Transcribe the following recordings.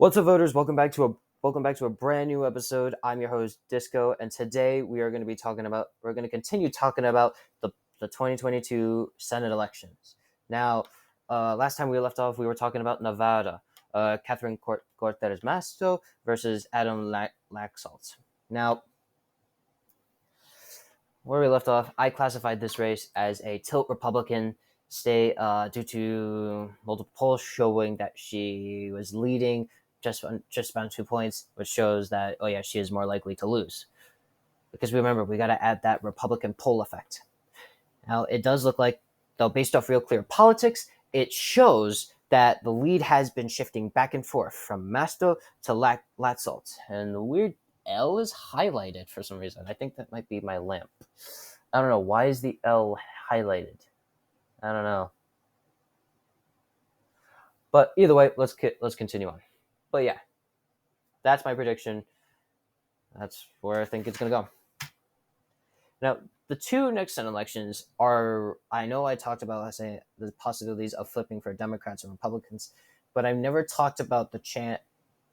What's up, voters? Welcome back to a brand new episode. I'm your host Disco, and today we're going to continue talking about the 2022 Senate elections. Now, last time we left off, we were talking about Nevada, Catherine Cortez Masto versus Adam Laxalt. Now, where we left off, I classified this race as a tilt Republican state due to multiple polls showing that she was leading just about 2 points, which shows that she is more likely to lose. Because remember, we got to add that Republican poll effect. Now, it does look like, though, based off Real Clear Politics, it shows that the lead has been shifting back and forth from Masto to Laxalt, and the weird L is highlighted for some reason. I think that might be my lamp. I don't know. Why is the L highlighted? I don't know. But either way, let's continue on. But yeah, that's my prediction. That's where I think it's going to go. Now, the two next Senate elections are, I know I talked about last night, the possibilities of flipping for Democrats and Republicans, but I've never talked about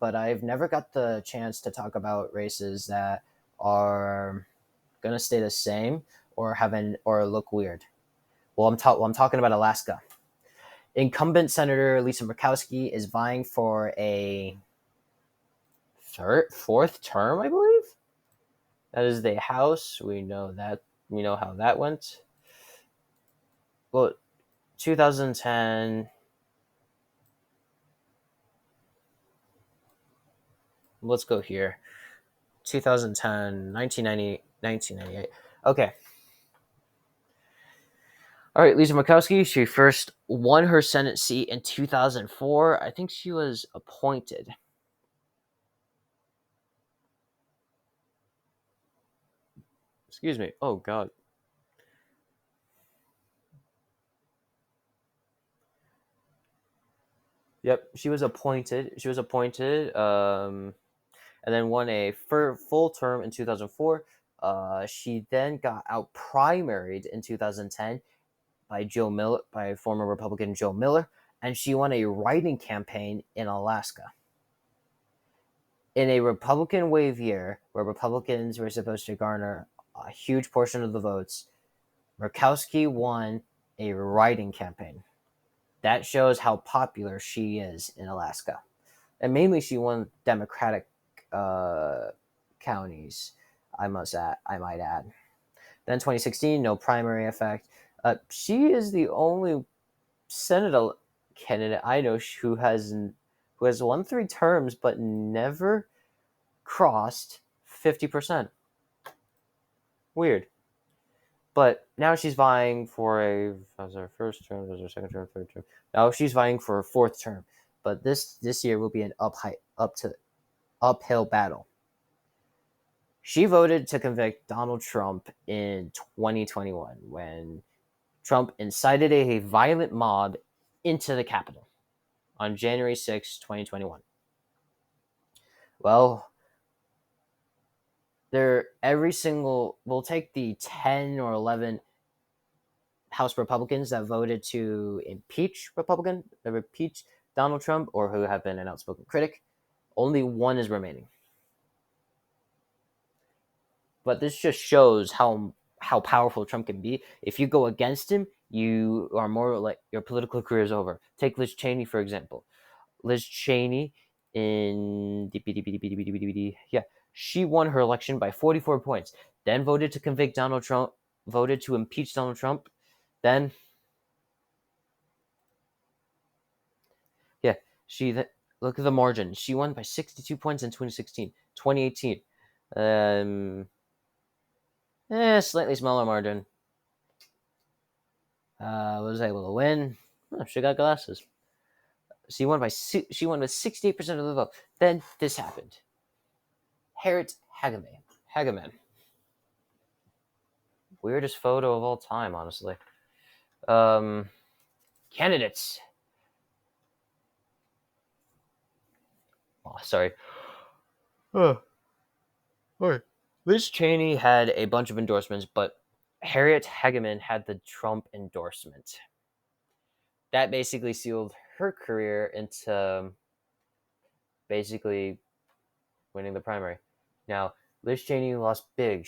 I've never got the chance to talk about races that are going to stay the same or look weird. Well, I'm talking about Alaska. Incumbent Senator Lisa Murkowski is vying for a fourth term, I believe. That is the House. We know how that went. Well, 2010. Let's go here. 2010, 1990, 1998. Okay. All right, Lisa Murkowski, she first won her Senate seat in 2004. I think she was appointed. Excuse me. Oh, God. Yep, she was appointed. And then won a full term in 2004. She then got out primaried in 2010 by former Republican Joe Miller, and she won a write-in campaign in Alaska. In a Republican wave year, where Republicans were supposed to garner a huge portion of the votes, Murkowski won a write-in campaign. That shows how popular she is in Alaska. And mainly she won Democratic counties, I might add. Then 2016, no primary effect. She is the only Senate candidate I know who has won 3 terms but never crossed 50%. Weird. But now she's vying for was her first term, was her second term, third term. Now she's vying for a 4th term. But this year will be an uphill battle. She voted to convict Donald Trump in 2021 when Trump incited a violent mob into the Capitol on January 6, 2021. Well, we'll take the 10 or 11 House Republicans that voted to impeach Donald Trump or who have been an outspoken critic. Only one is remaining. But this just shows how powerful Trump can be. If you go against him, you are more like your political career is over. Take Liz Cheney, for example. Liz Cheney she won her election by 44 points. Then voted to convict Donald Trump, voted to impeach Donald Trump. Then look at the margin. She won by 62 points in 2016. 2018. Slightly smaller margin. Was able to win. Oh, she got glasses. She won with 68% of the vote. Then this happened. Harriet Hageman. Weirdest photo of all time, honestly. Candidates. Oh, sorry. Liz Cheney had a bunch of endorsements, but Harriet Hageman had the Trump endorsement. That basically sealed her career into basically winning the primary. Now, Liz Cheney lost big.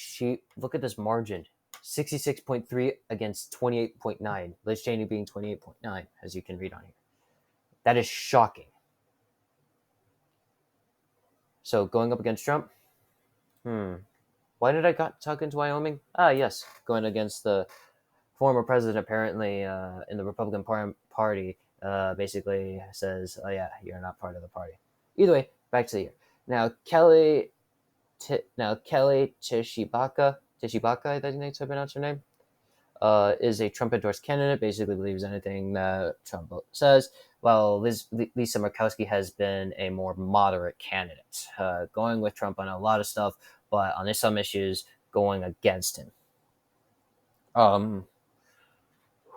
Look at this margin. 66.3 against 28.9. Liz Cheney being 28.9, as you can read on here. That is shocking. So going up against Trump, why did I talk into Wyoming? Yes, going against the former president, apparently in the Republican Party, basically says, "Oh yeah, you're not part of the party." Either way, back to the year. Now Kelly Tshibaka, I think that's how I pronounce her name, is a Trump endorsed candidate. Basically believes anything that Trump says. While Lisa Murkowski has been a more moderate candidate, going with Trump on a lot of stuff, but on some issues going against him.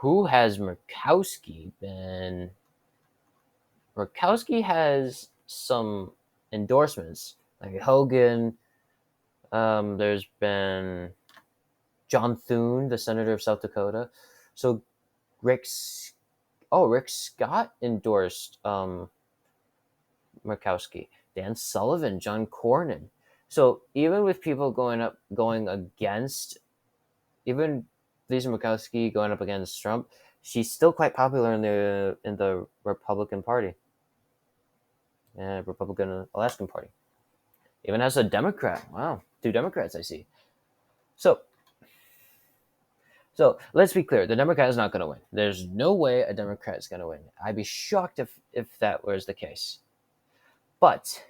Who has Murkowski been? Murkowski has some endorsements like Hogan. There's been John Thune, the senator of South Dakota. So Rick Scott endorsed Murkowski. Dan Sullivan, John Cornyn. So even with people going against, even Lisa Murkowski going up against Trump, she's still quite popular in the Republican Party, Republican Alaskan Party. Even as a Democrat. Wow, 2 Democrats I see. So let's be clear. The Democrat is not going to win. There's no way a Democrat is going to win. I'd be shocked if that was the case. But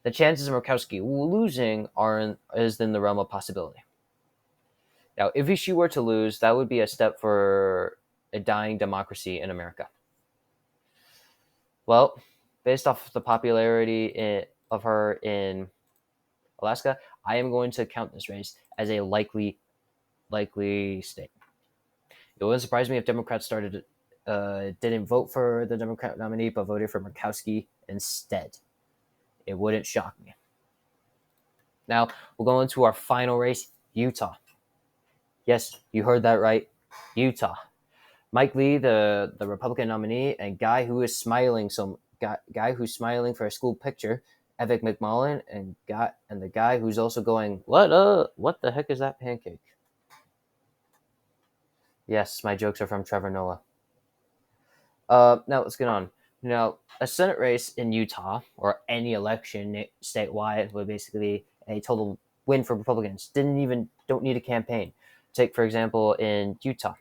the chances of Murkowski losing is in the realm of possibility. Now, if she were to lose, that would be a step for a dying democracy in America. Well, based off the popularity of her in Alaska, I am going to count this race as a likely state. It wouldn't surprise me if Democrats didn't vote for the Democrat nominee, but voted for Murkowski instead. It wouldn't shock me. Now, we'll go into our final race, Utah. Yes, you heard that right, Utah. Mike Lee, the Republican nominee, and guy who's smiling for a school picture, Evan McMullin, and the guy who's also going, what the heck is that pancake? Yes, my jokes are from Trevor Noah. Now let's get on. Now, a Senate race in Utah, or any election statewide, would basically a total win for Republicans. Don't need a campaign. Take, for example, in Utah.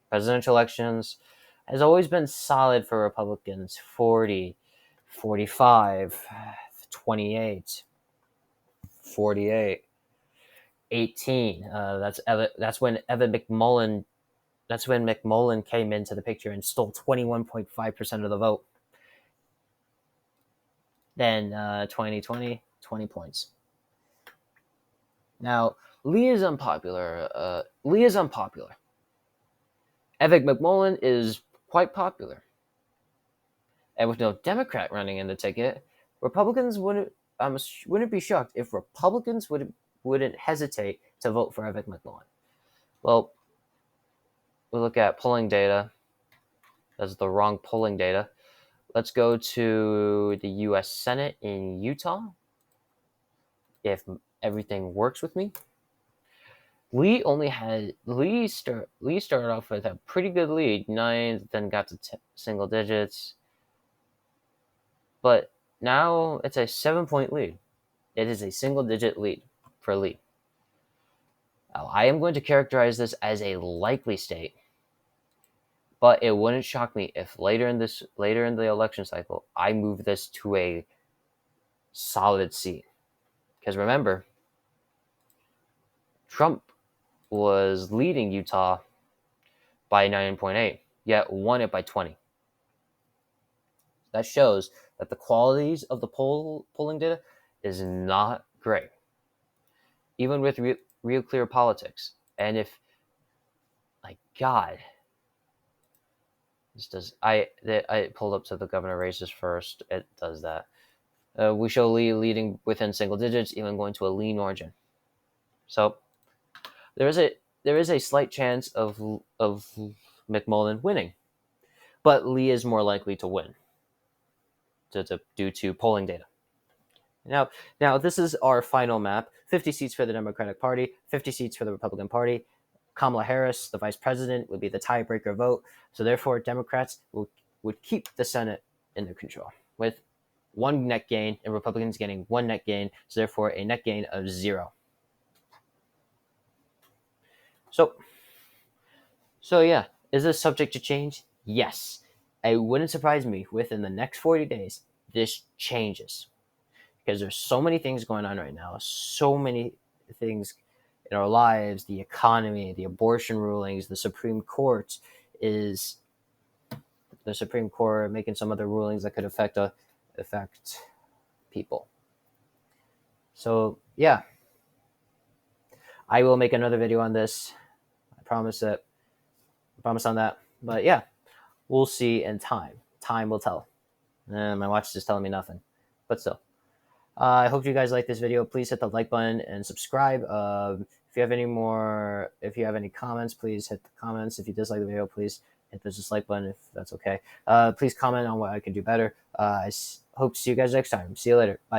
Presidential elections has always been solid for Republicans. 40, 45, 28, 48, 18. That's when McMullin came into the picture and stole 21.5% of the vote. Then 2020, 20 points. Now, Lee is unpopular. Evan McMullin is quite popular. And with no Democrat running in the ticket, Republicans wouldn't be shocked if Republicans wouldn't hesitate to vote for Evan McMullin. Well, we look at polling data. That's the wrong polling data. Let's go to the U.S. Senate in Utah. If everything works with me, Lee started off with a pretty good lead, 9, then got to single digits, but now it's a 7-point lead. It is a single-digit lead for Lee. Now, I am going to characterize this as a likely state, but it wouldn't shock me if later in the election cycle, I move this to a solid seat. Because remember, Trump was leading Utah by 9.8, yet won it by 20. That shows that the qualities of the polling data is not great, even with real clear politics. And if, my God, I pulled up to the governor races first. It does that. We show Lee leading within single digits, even going to a lean margin. So there is a slight chance of McMullin winning, but Lee is more likely to win. due to polling data. Now this is our final map: 50 seats for the Democratic Party, 50 seats for the Republican Party. Kamala Harris, the vice president, would be the tiebreaker vote. So therefore, Democrats would keep the Senate in their control with one net gain, and Republicans getting one net gain. So therefore, a net gain of 0. So yeah, is this subject to change? Yes. It wouldn't surprise me within the next 40 days this changes, because there's so many things going on right now, so many things in our lives, the economy, the abortion rulings, the Supreme Court making some other rulings that could affect people. So yeah, I will make another video on this. I promise it. I promise on that. But yeah, we'll see in time. Time will tell. My watch is just telling me nothing. But still. I hope you guys like this video. Please hit the like button and subscribe. If you have any comments, please hit the comments. If you dislike the video, please hit the dislike button if that's okay. Please comment on what I can do better. I hope to see you guys next time. See you later. Bye.